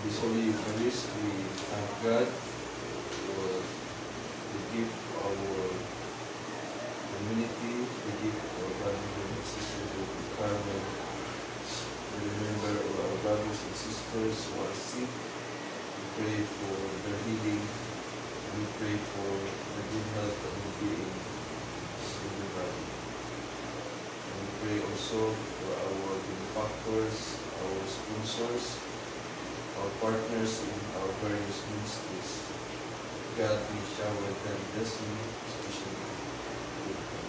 this Holy Eucharist, we thank God for the gift of our community, the gift of our brothers and sisters of the Carmel. We remember our brothers and sisters who are sick. We pray for their healing. We pray for the good health and well-being of everybody. And we pray also for our benefactors, our sponsors, our partners in our various ministries. God will shower them blessing, especially with them.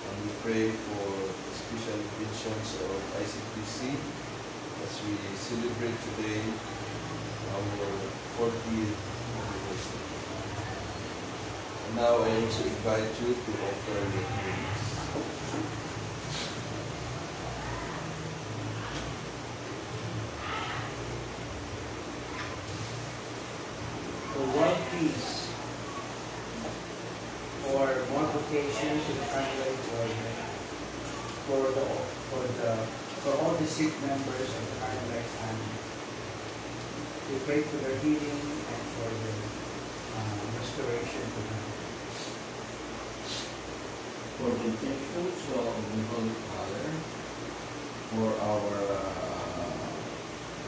And we pray for the special intentions of ICPC as we celebrate today our 40th anniversary. And now I also invite you to offer your prayers. For world peace, for more vocation to the Carmelite order, for all the sick members of the Carmelite family. We pray for their healing and for their restoration to them. For the intentions of the Holy Father, for our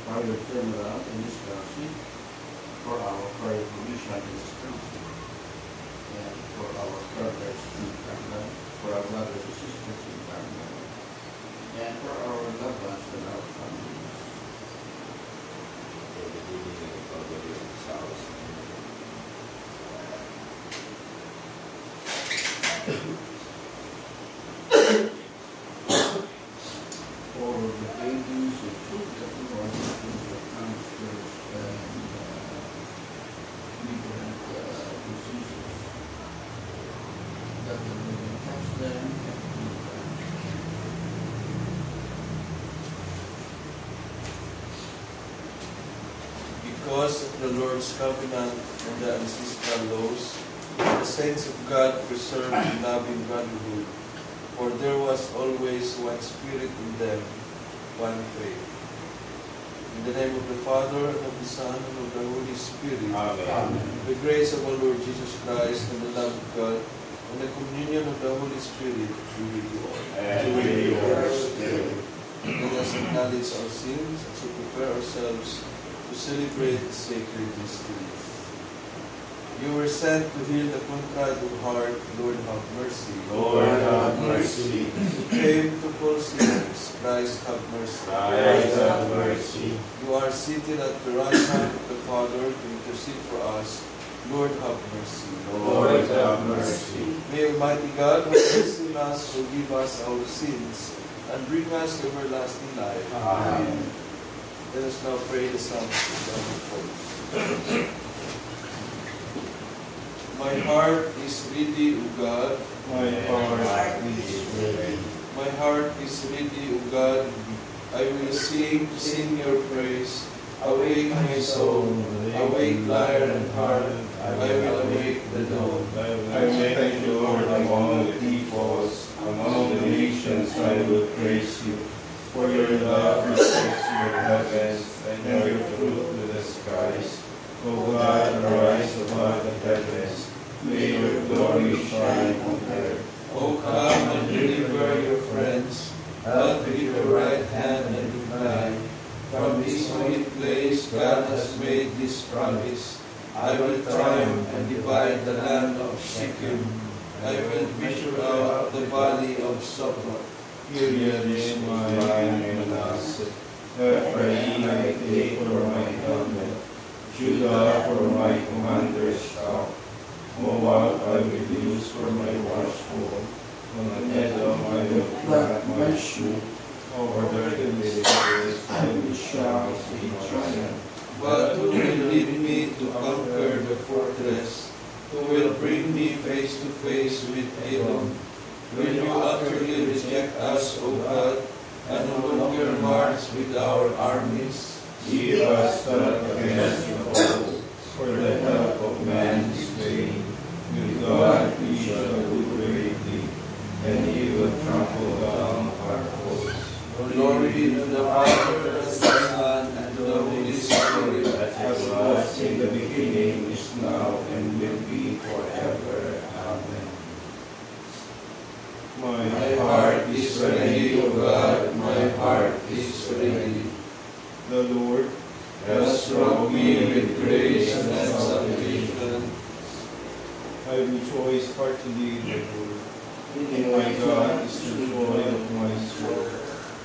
private turnaround in this country, for our private provision in this country, and for our brothers in Carmel, for our brothers and sisters in Carmel, and for our loved ones and our families. For the healing of our body and souls. For the babies and children who are suffering from cancer and different diseases, that the Lord will touch them and heal them. Because of the Lord's covenant and the ancestral laws, the saints of God preserved in love and brotherhood, for there was always one Spirit in them, one faith. In the name of the Father, and of the Son, and of the Holy Spirit. Amen. The grace of our Lord Jesus Christ, and the love of God, and the communion of the Holy Spirit be with you all. And with yours too. Let us acknowledge our sins and so prepare ourselves to celebrate the sacred mysteries. You were sent to heal the contrite of heart. Lord, have mercy. Lord, have mercy. You came to call sinners. Christ, have mercy. Christ, have mercy. You are seated at the right hand of the Father to intercede for us. Lord, have mercy. Lord, have mercy. May Almighty God have mercy on us, forgive us our sins, and bring us to everlasting life. Amen. Let us now pray the Psalms of the Holy. My heart is ready, O God. My heart is ready. My heart is ready, O God. I will sing your praise. Awake my soul, awake lyre and harp. I will awake the dawn. I will thank the Lord among the peoples, among the nations I will praise you. For your love reaches your heavens, and your truth to the skies. O God, arise above the heavens. May your glory shine on earth. O come and deliver your friends. Help with your right hand and reply. From this holy place God has made this promise. I will triumph and divide the land of Shechem. I will measure out the valley of Succoth. Gilead is mine and Manasseh. Ephraim I take for my helmet. Judah for my commander's staff. Moab I will use for my washbowl. On Edom I will plant my shoe. Over the villages I will shout in triumph. But who will lead me to conquer the fortress? Who will bring me face to face with Edom? Will you utterly reject us, O God, and no longer march with our armies? Give us help against the foe, for the help of man is vain. With God we shall do greatly, and he will trample down our foes. Glory to the Father, and to the Son, and to the Holy ready, O God, my heart is ready. The Lord Has brought me with grace and salvation. I rejoice heartily in the Lord. In my God is the joy of my soul.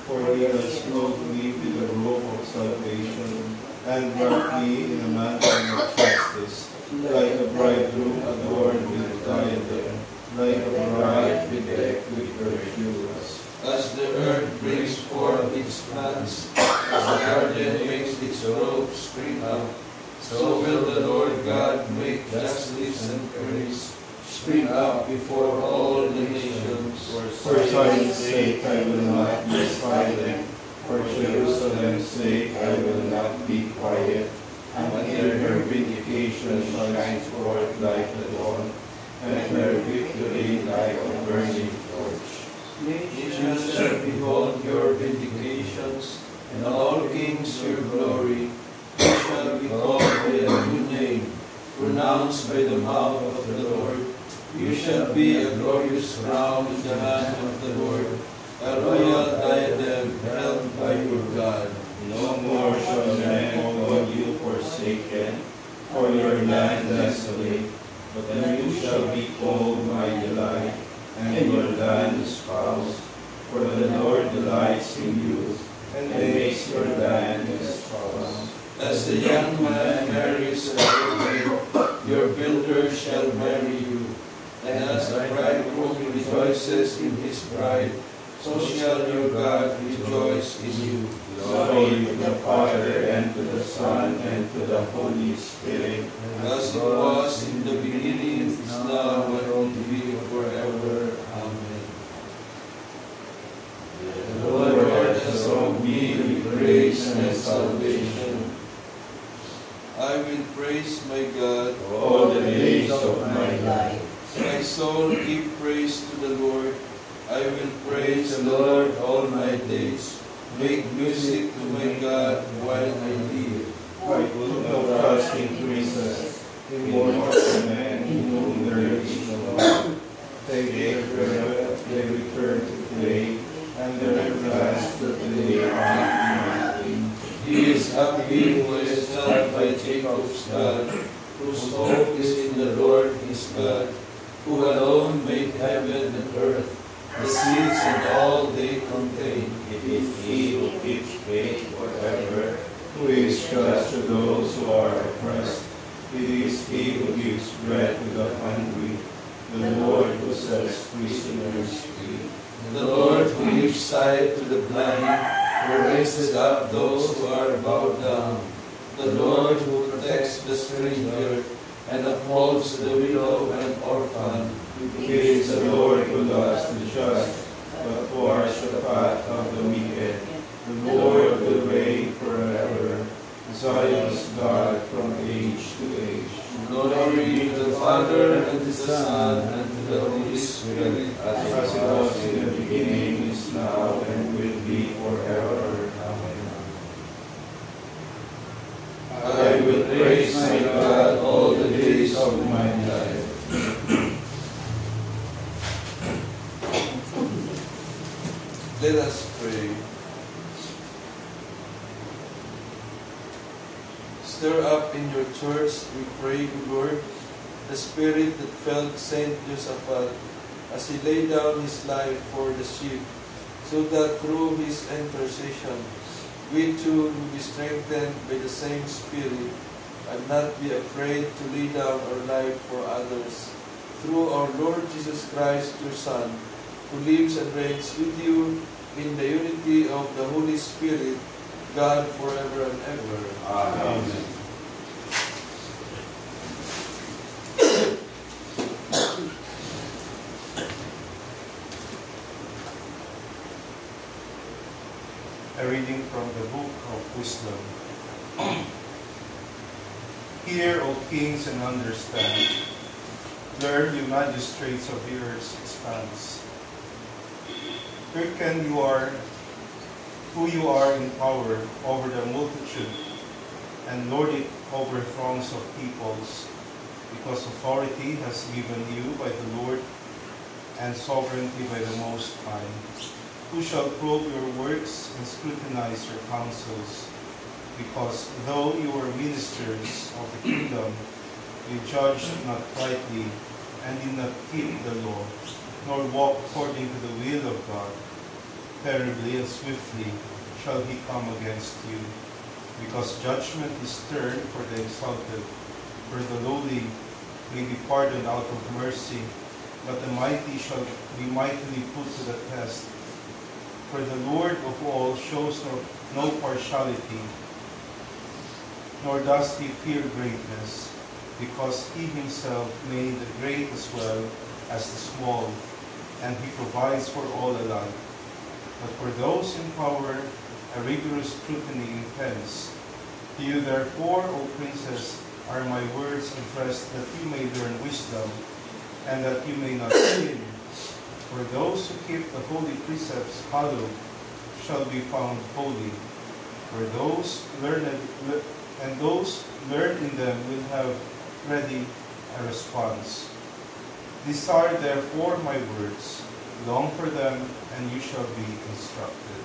For he has clothed me with the robe of salvation, and wrapped me in a mantle of justice, like a bridegroom adorned with diadem, like a bride bedecked with perfumes. As the earth brings forth its plants, as the garden makes its growth spring up, so will the Lord God make justice and praise spring up before all the nations. For Zion's sake I will not be silent, for Jerusalem's sake I will not be quiet, until her vindication shines forth like the dawn, and her victory like a burning torch. Nations shall behold your vindications, and all kings your glory. You shall be called by a new name, pronounced by the mouth of the Lord. You shall be a glorious crown in the hand of the Lord, a royal diadem held by your God. No more shall men call you forsaken, or your land desolate, but then you shall be called my delight, and your land spouse. For the Lord delights in you, and makes your land his spouse. As the young man marries a virgin, your builder shall marry you. And as a bridegroom rejoices in his bride, so shall your God rejoice in you. Glory to the Father, and to the Son, and to the Holy Spirit. As it was in the beginning, is now, and will be forever. Amen. The Lord has robed me with grace and salvation. I will praise my God All the days of my life. My soul give praise to the Lord. I will praise the Lord all my days. Make music to my God while I live. I put no trust in princes, in mortal men in whom there is no God. They return to clay, and their plans that they are nothing. He is happy who is held by Jacob's God, whose hope is in the Lord his God, who alone made heaven and earth, the seas and all they contain. It is he who keeps faith forever, who is just to those who are oppressed. It is he who gives bread to the hungry, the Lord who sets prisoners free. The Lord who gives sight to the blind, who raises up those who are bowed down. The Lord who protects the stranger, and upholds the widow and orphan. It is the Lord who loves the just, but thwarts the path of the wicked. The Lord will reign forever, Zion's God from age to age. Glory to the Father, and to the Son, and to the Holy Spirit, As it was in the beginning, is now, and will be forever. Amen. I will praise my God all the days of my life. Let us pray. Stir up in your church, we pray, Lord, the spirit that felt Saint Josaphat as he laid down his life for the sheep, so that through his intercession, we too will be strengthened by the same Spirit, and not be afraid to lay down our life for others. Through our Lord Jesus Christ, your Son, who lives and reigns with you in the unity of the Holy Spirit, God forever and ever. Amen. A reading from the Book of Wisdom. Hear, O kings, and understand. Learn, you magistrates of the earth's expanse. Hearken, who you are in power over the multitude, and lord it over throngs of peoples, because authority has given you by the Lord, and sovereignty by the Most High. who shall probe your works and scrutinize your counsels. Because though you are ministers of the kingdom, you judged not rightly, and did not keep the law, nor walk according to the will of God. Terribly and swiftly shall he come against you, because judgment is stern for the exalted, for the lowly may be pardoned out of mercy, but the mighty shall be mightily put to the test. For the Lord of all shows no partiality, nor does he fear greatness, because he himself made the great as well as the small, and he provides for all alike. But for those in power, a rigorous scrutiny intends. To you therefore, O princes, are my words addressed, that you may learn wisdom, and that you may not sin. For those who keep the holy precepts hallowed shall be found holy. For those learned in them will have ready a response. These are therefore my words. Long for them, and you shall be instructed.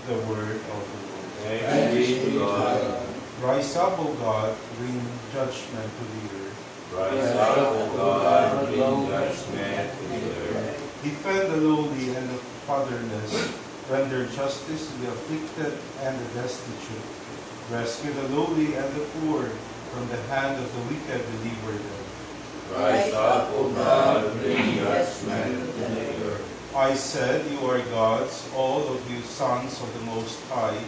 The word of the Lord. Thanks be to God. Rise up, O God, bring judgment to the earth. Rise up, O God, bring judgment to the earth. Defend the lowly and the fatherless. Render justice to the afflicted and the destitute. Rescue the lowly and the poor. From the hand of the wicked deliver them. Rise up, O God, bring judgment to the earth. I said, you are gods, all of you sons of the Most High.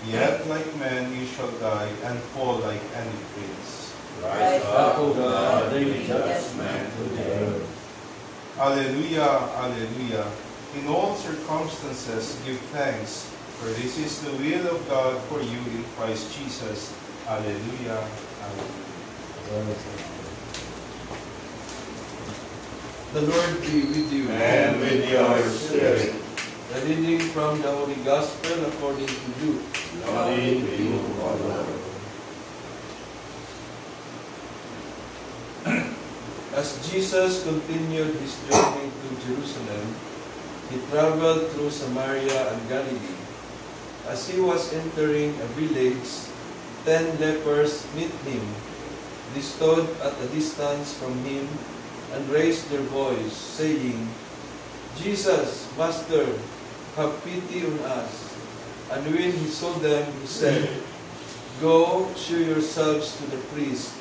Yet like men you shall die and fall like any prince. Rise up, O God, bring judgment to the earth. Alleluia, alleluia. In all circumstances give thanks, for this is the will of God for you in Christ Jesus. Alleluia, alleluia. The Lord be with you. And with your spirit. A reading from the Holy Gospel according to Luke. Glory to you, O Lord. As Jesus continued his journey to Jerusalem, he traveled through Samaria and Galilee. As he was entering a village, 10 lepers met him. They stood at a distance from him and raised their voice, saying, Jesus, Master, have pity on us. And when he saw them, he said, Go, show yourselves to the priest.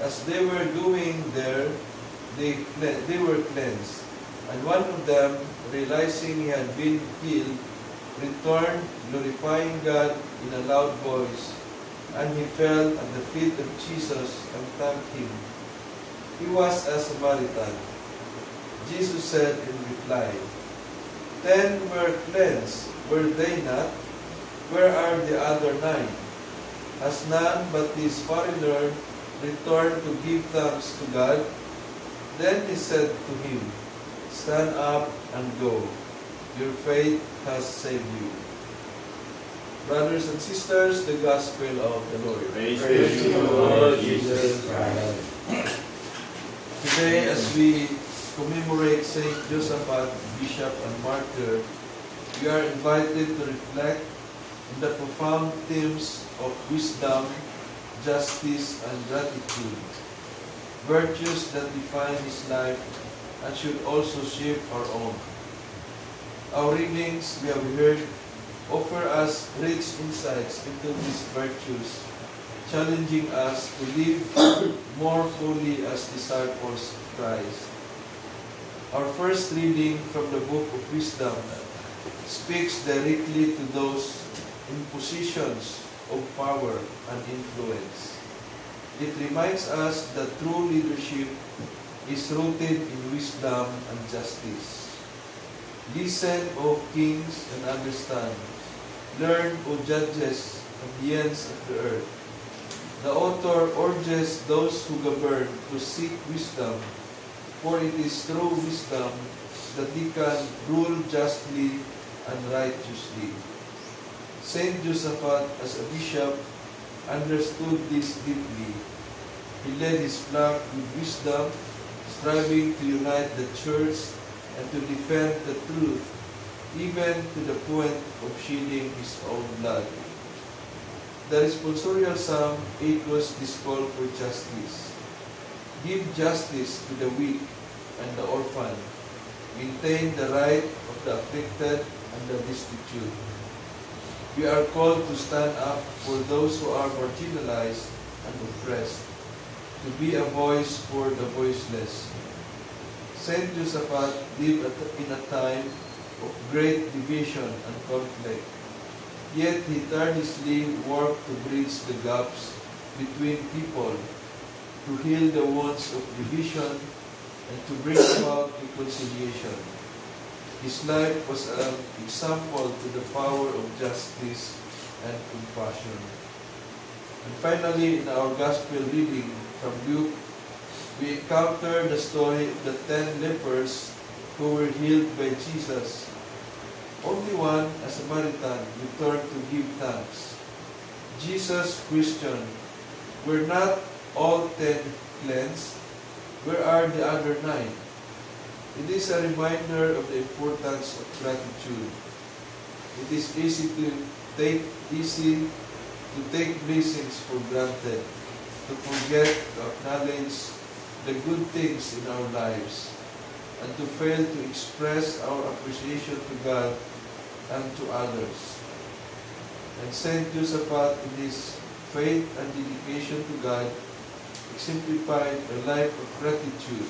As they were doing there, they were cleansed. And one of them, realizing he had been healed, returned, glorifying God in a loud voice. And he fell at the feet of Jesus and thanked him. He was a Samaritan. Jesus said in reply, 10 were cleansed, were they not? Where are the other 9? Has none but this foreigner returned to give thanks to God? Then he said to him, Stand up and go. Your faith has saved you. Brothers and sisters, the Gospel of the Lord. Praise to you, Lord Jesus Christ. Today, as we commemorate Saint Josaphat, Bishop and Martyr, we are invited to reflect on the profound themes of wisdom, justice, and gratitude, virtues that define his life and should also shape our own. Our readings, we have heard, offer us rich insights into these virtues, challenging us to live more fully as disciples of Christ. Our first reading from the Book of Wisdom speaks directly to those in positions of power and influence. It reminds us that true leadership is rooted in wisdom and justice. Listen, O kings, and understand. Learn, O judges of the ends of the earth. The author urges those who govern to seek wisdom, for it is through wisdom that they can rule justly and righteously. Saint Josaphat, as a bishop, understood this deeply. He led his flock with wisdom, striving to unite the church and to defend the truth, even to the point of shedding his own blood. The responsorial psalm echoes this call for justice. Give justice to the weak and the orphan. Maintain the right of the afflicted and the destitute. We are called to stand up for those who are marginalized and oppressed, to be a voice for the voiceless. Saint Josaphat lived in a time of great division and conflict, yet he tirelessly worked to bridge the gaps between people, to heal the wounds of division, and to bring about reconciliation. His life was an example to the power of justice and compassion. And finally, in our Gospel reading from Luke, we encounter the story of the 10 lepers who were healed by Jesus. Only one, a Samaritan, returned to give thanks. Jesus questioned, "Were not all 10 cleansed? Where are the other 9? It is a reminder of the importance of gratitude. It is easy to take blessings for granted, to forget to acknowledge the good things in our lives, and to fail to express our appreciation to God and to others. And Saint Josaphat, in his faith and dedication to God, exemplified a life of gratitude.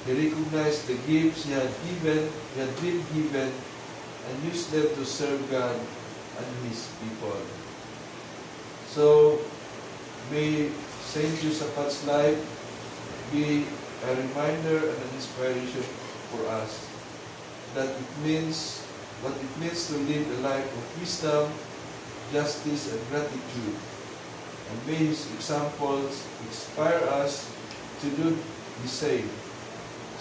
He recognized the gifts he had been given, and used them to serve God and His people. So, may Saint Josaphat's life be a reminder and an inspiration for us that what it means to live a life of wisdom, justice, and gratitude. And may his examples inspire us to do the same,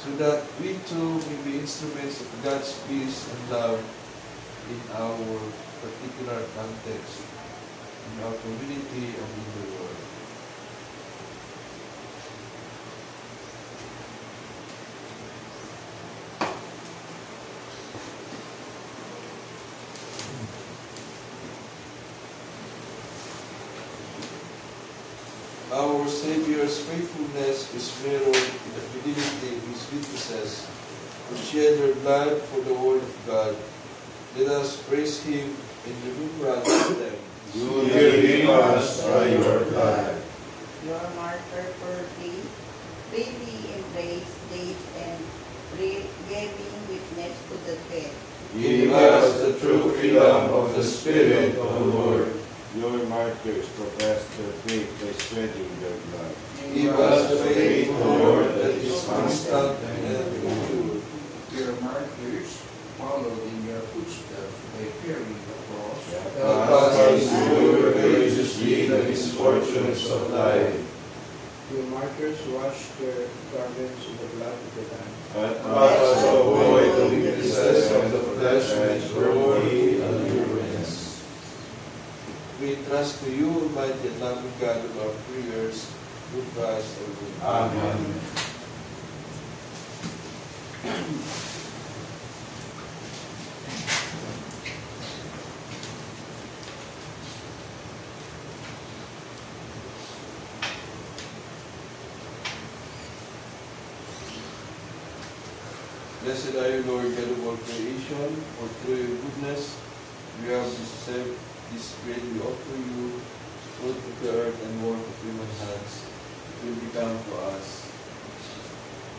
so that we too may be instruments of God's peace and love in our particular context, in our community and in the world. Our Savior's faithfulness is mirrored in the fidelity of His witnesses who shed their blood for the Word of God. Let us praise Him in remembrance of them. You redeem us by your blood. Your martyr purity, freely embraced death and giving witness to the faith. Give us the true freedom of the Spirit, O Lord. Your martyrs professed their faith by shedding their blood. Give us the faith, O Lord, that is constant and pure. Your martyrs followed in your footsteps by carrying the cross. Help us to endure courageously the misfortunes of life. Your martyrs washed their garments in the blood of the Lamb. But let us avoid the weaknesses of the flesh and glory and ruins. We trust to you, Almighty and loving God, of our prayers, through Christ our Lord. Amen. Blessed are you, Lord God of all creation, for through your goodness we have received this bread we offer you, fruit of the earth and work of human hands. It will become for us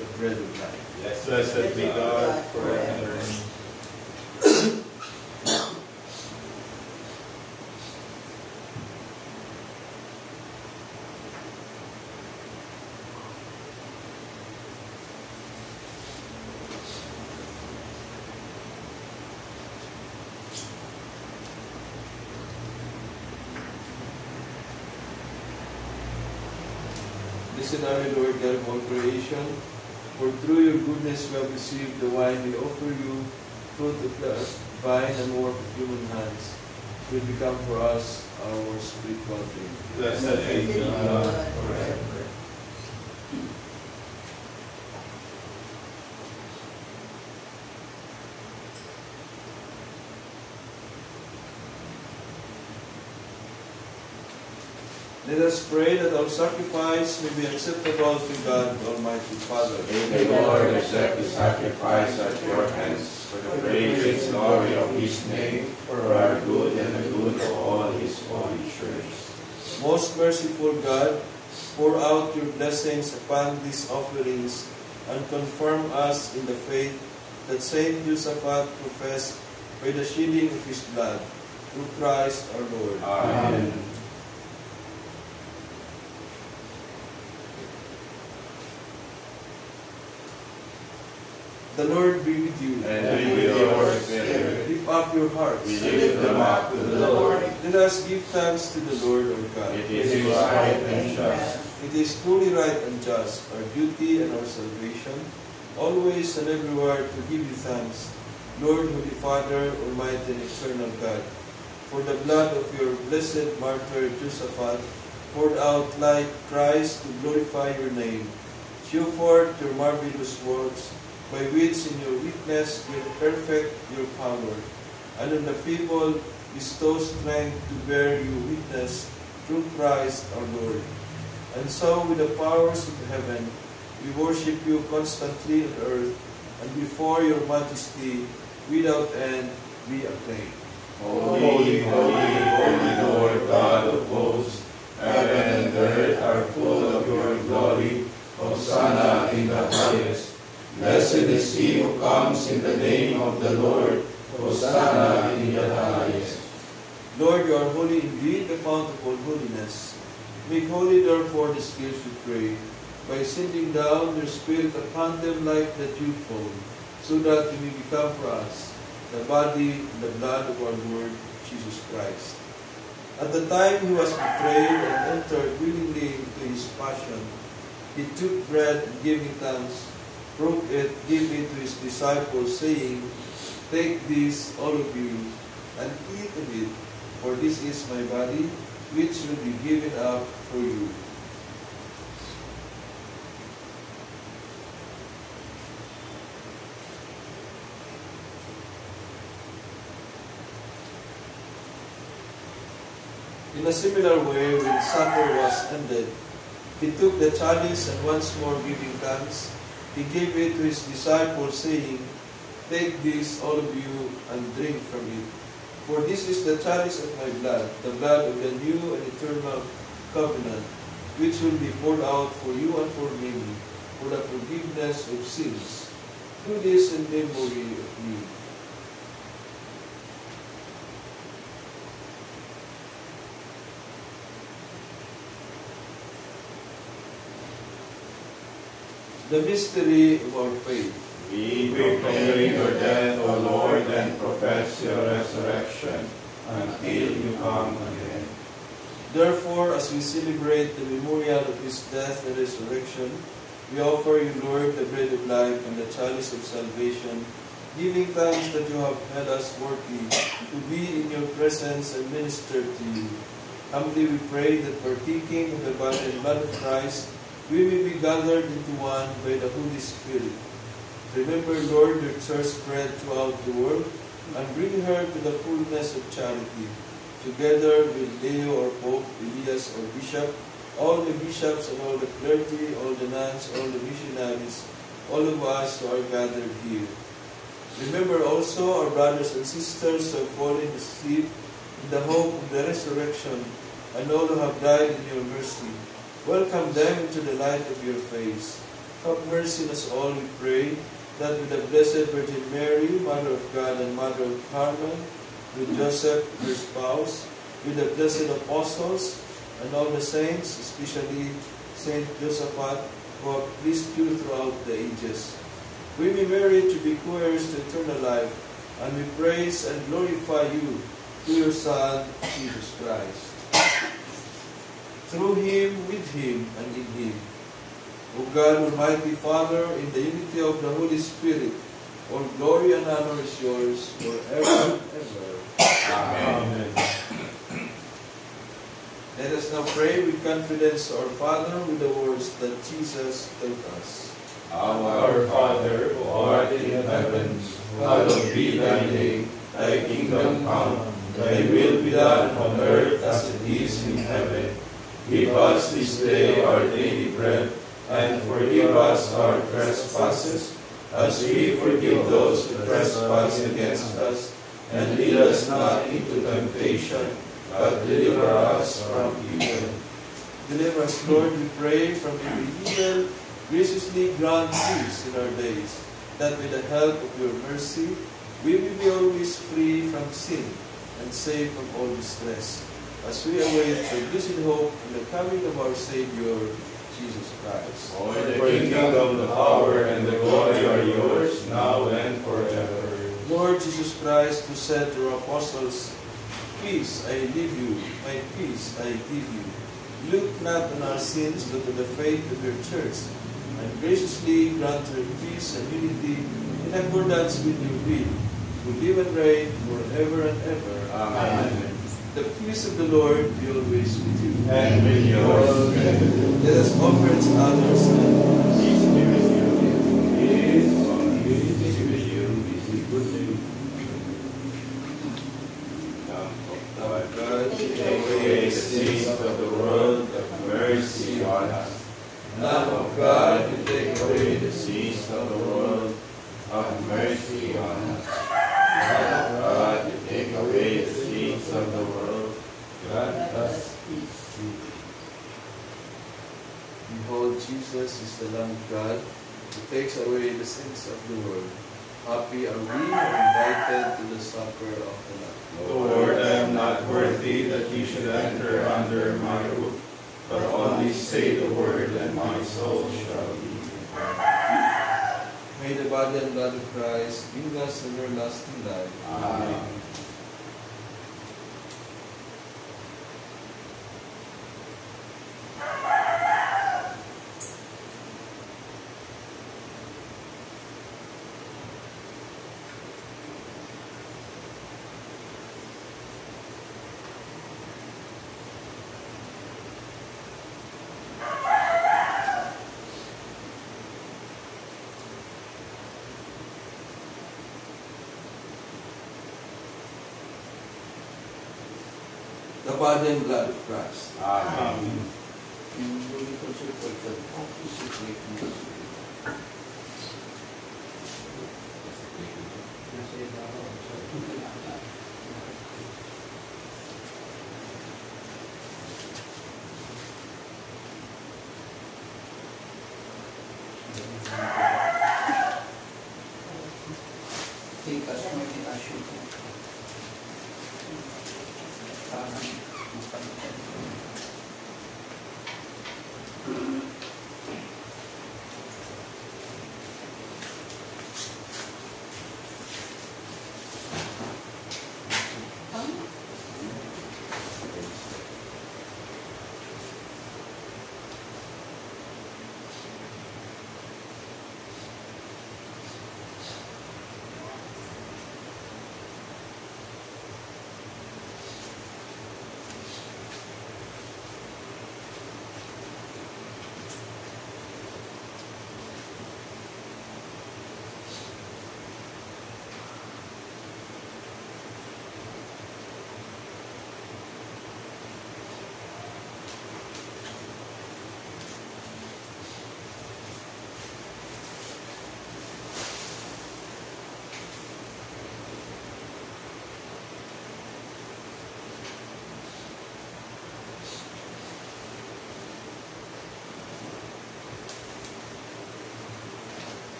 the bread of life. Blessed be God forever. Blessed are you, Lord God of all creation, for through your goodness we have received the wine we offer you, fruit of the vine and work of human hands. It will become for us our spiritual drink. Blessed be God forever. Let us pray that our sacrifice may be acceptable to God, Almighty Father. May the Lord accept the sacrifice at your hands for the praise and glory of His name, for our good and the good of all His holy church. Most merciful God, pour out your blessings upon these offerings and confirm us in the faith that Saint Josaphat professed by the shedding of his blood, through Christ our Lord. Amen. The Lord be with you. And with your spirit. Lift up your hearts. We lift them up to the Lord. Let us give thanks to the Lord our God. It is right and just. It is truly right and just, our duty and our salvation, always and everywhere to give you thanks, Lord, Holy Father, Almighty and Eternal God, for the blood of your blessed martyr Josaphat, poured out like Christ to glorify your name. Show forth your marvelous works, by which in your weakness you perfect your power, and on the feeble bestow strength to bear your witness through Christ our Lord. And so with the powers of heaven, we worship you constantly on earth, and before your majesty, without end, we acclaim. Holy, holy, holy Lord God of hosts, heaven and earth are full of your glory. Hosanna in the highest. Blessed is he who comes in the name of the Lord. Hosanna in the highest. Lord, you are holy indeed, the fount of all holiness. Make holy therefore the skills we pray, by sending down your Spirit upon them like the dewfall, so that you may become for us the body and the blood of our Lord Jesus Christ. At the time he was betrayed and entered willingly into his passion, he took bread and giving thanks, broke it, gave it to his disciples, saying, "Take this, all of you, and eat of it, for this is my body, which will be given up for you." In a similar way, when supper was ended, he took the chalice and once more giving thanks, he gave it to his disciples, saying, "Take this, all of you, and drink from it. For this is the chalice of my blood, the blood of the new and eternal covenant, which will be poured out for you and for many, for the forgiveness of sins. Do this in memory of me." The mystery of our faith. We proclaim your death, O Lord, and profess your resurrection until you come again. Therefore, as we celebrate the memorial of his death and resurrection, we offer you, Lord, the bread of life and the chalice of salvation, giving thanks that you have made us worthy to be in your presence and minister to you. Humbly we pray that partaking of the body and blood of Christ, we may be gathered into one by the Holy Spirit. Remember, Lord, your church spread throughout the world, and bring her to the fullness of charity, together with Leo or Pope, Elias or Bishop, all the bishops and all the clergy, all the nuns, all the missionaries, all of us who are gathered here. Remember also our brothers and sisters who have fallen asleep in the hope of the resurrection, and all who have died in your mercy. Welcome them into the light of your face. Have mercy on us all, we pray, that with the Blessed Virgin Mary, Mother of God and Mother of Carmel, with Joseph, her spouse, with the blessed apostles, and all the saints, especially Saint Josaphat, who have pleased you throughout the ages, we may merit to be co-heirs to eternal life, and we praise and glorify you through your Son, Jesus Christ. Through him, with him, and in him. O God, Almighty Father, in the unity of the Holy Spirit, all glory and honor is yours forever and ever. Amen. Let us now pray with confidence to our Father with the words that Jesus taught us. Our Father, who art in heaven, hallowed be thy name. Thy kingdom come, thy will be done on earth as it is in heaven. Give us this day our daily bread, and forgive us our trespasses, as we forgive those who trespass against us. And lead us not into temptation, but deliver us from evil. Deliver us, Lord, we pray, from every evil. Graciously grant peace in our days, that with the help of your mercy, we will be always free from sin and safe from all distress, as we await the blessed hope in the coming of our Savior, Jesus Christ. For the kingdom, the power, and the glory are yours, now and forever. Lord Jesus Christ, who said to your apostles, "Peace I leave you, my peace I give you," look not on our sins, but on the faith of your church, and graciously grant her peace and unity in accordance with your will, who live and reign forever and ever. Amen. The peace of the Lord be always with you. And with yours. Let us offer each other sacrifice. Peace be with you. Peace be with you. Good news. Our God, Take away the sins of the world, have mercy on us. Lamb of God, you take away the sins of the world, have mercy on us. Lamb of God, you take away the sins of the world, grant us peace. Behold, Jesus is the Lamb of God, who takes away the sins of the world. Happy are we who are invited to the supper of the Lamb. Lord, I am not worthy that you should enter under my roof, but only say the word, and my soul shall be prepared. May the body and blood of Christ bring us everlasting life. Amen. The body and blood of Christ. Amen. You will be consecrated of the secret mystery. Take us many as you can.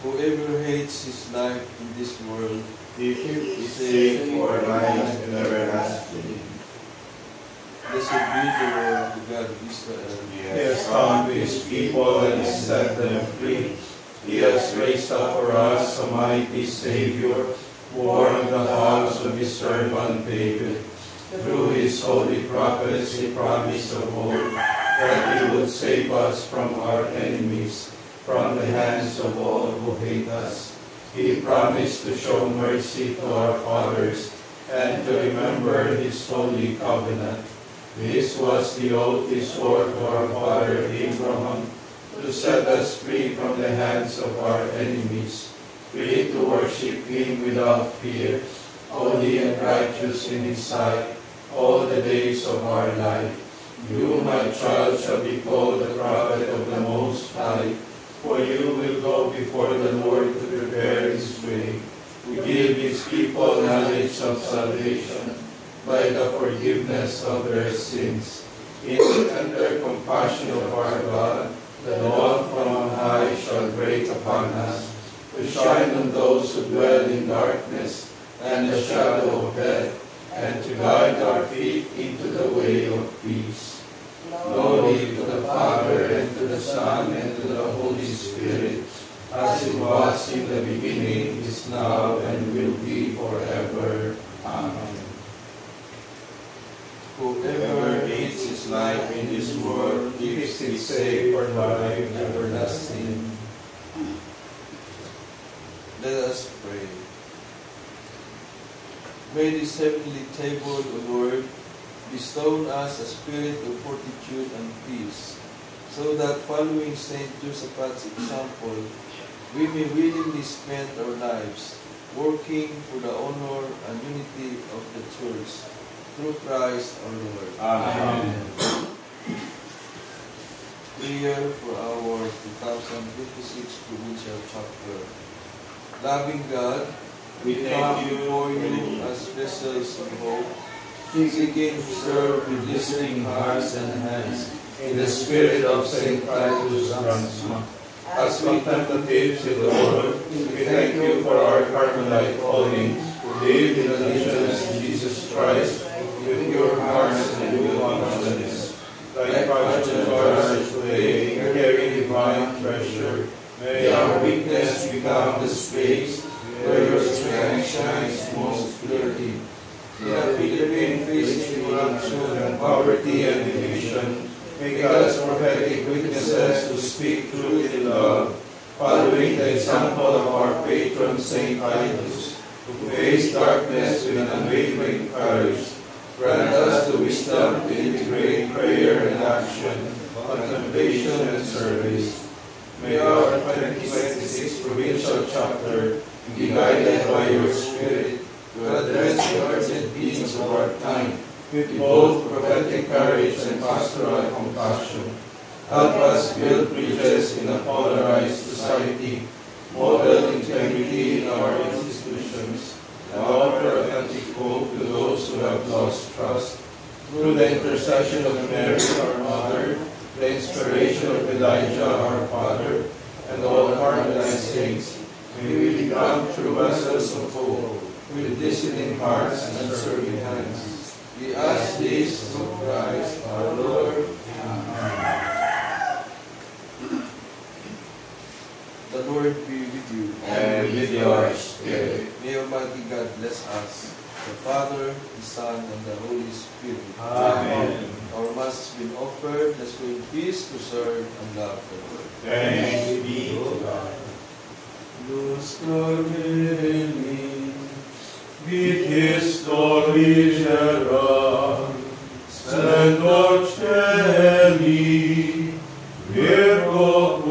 Whoever hates his life in this world, He keeps safe for life and everlasting. blessed be the Lord, the God of Israel. He has found his people and has set them free. He has raised up for us a mighty Savior, born of the house of his servant David. Through his holy prophets he promised of old that he would save us from our enemies, from the hands of all who hate us. He promised to show mercy to our fathers and to remember his holy covenant. This was the oath he swore to our father Abraham, to set us free from the hands of our enemies, free to worship him without fear, holy and righteous in his sight, all the days of our life. You, my child, shall be called the prophet of the Most High, for you will go before the Lord to prepare his way, to give his people knowledge of salvation by the forgiveness of their sins. In the tender compassion of our God, the dawn from on high shall break upon us, to shine on those who dwell in darkness and the shadow of death, and to guide our feet into the way of peace. Glory to the Father, and to the Son, and to the Holy Spirit, as it was in the beginning, is now, and will be forever. Amen. Whoever hates his life in this world keeps it safe for life everlasting. Let us pray. May this heavenly table, O Lord, bestow on us a spirit of fortitude and peace, so that following Saint Joseph's example, we may willingly spend our lives working for the honor and unity of the Church, through Christ our Lord. Amen. Prayer for our 2026 Provincial Chapter. Loving God, We come thank you before you as vessels of hope, seeking to serve with listening hearts and hands in the spirit of St. Titus Ransom. As contemplatives in the world, we thank you for our Carmelite calling to live in allegiance to Jesus Christ with pure hearts and good conscience. Like Project Courage today, carry divine treasure. May our weakness become the space where your strength shines most clearly. In the Philippine facing corruption and poverty and division, make us prophetic witnesses to speak truth in love, following the example of our patron St. Titus, who faced darkness with unwavering courage. Grant us the wisdom to integrate prayer and action, contemplation and service. May our 2026 Provincial Chapter be guided by your Spirit to address the urgent needs of our time with both prophetic courage and pastoral compassion. Help us build bridges in a polarized society model integrity in our institutions, and offer authentic hope to those who have lost trust. Through the intercession of Mary, our Mother, the inspiration of Elijah, our Father, and all harmonized saints, may we become true vessels of hope, with listening hearts and serving hands. We ask this through Christ our Lord. The Lord be with you. And with your spirit. May Almighty God bless us, the Father, the Son, and the Holy Spirit. Amen. Our Mass has been offered. Let's go in peace to serve and love the Lord. Thanks be to God. Luz Corneli, Vit historii gerat, splendor celi, Virgo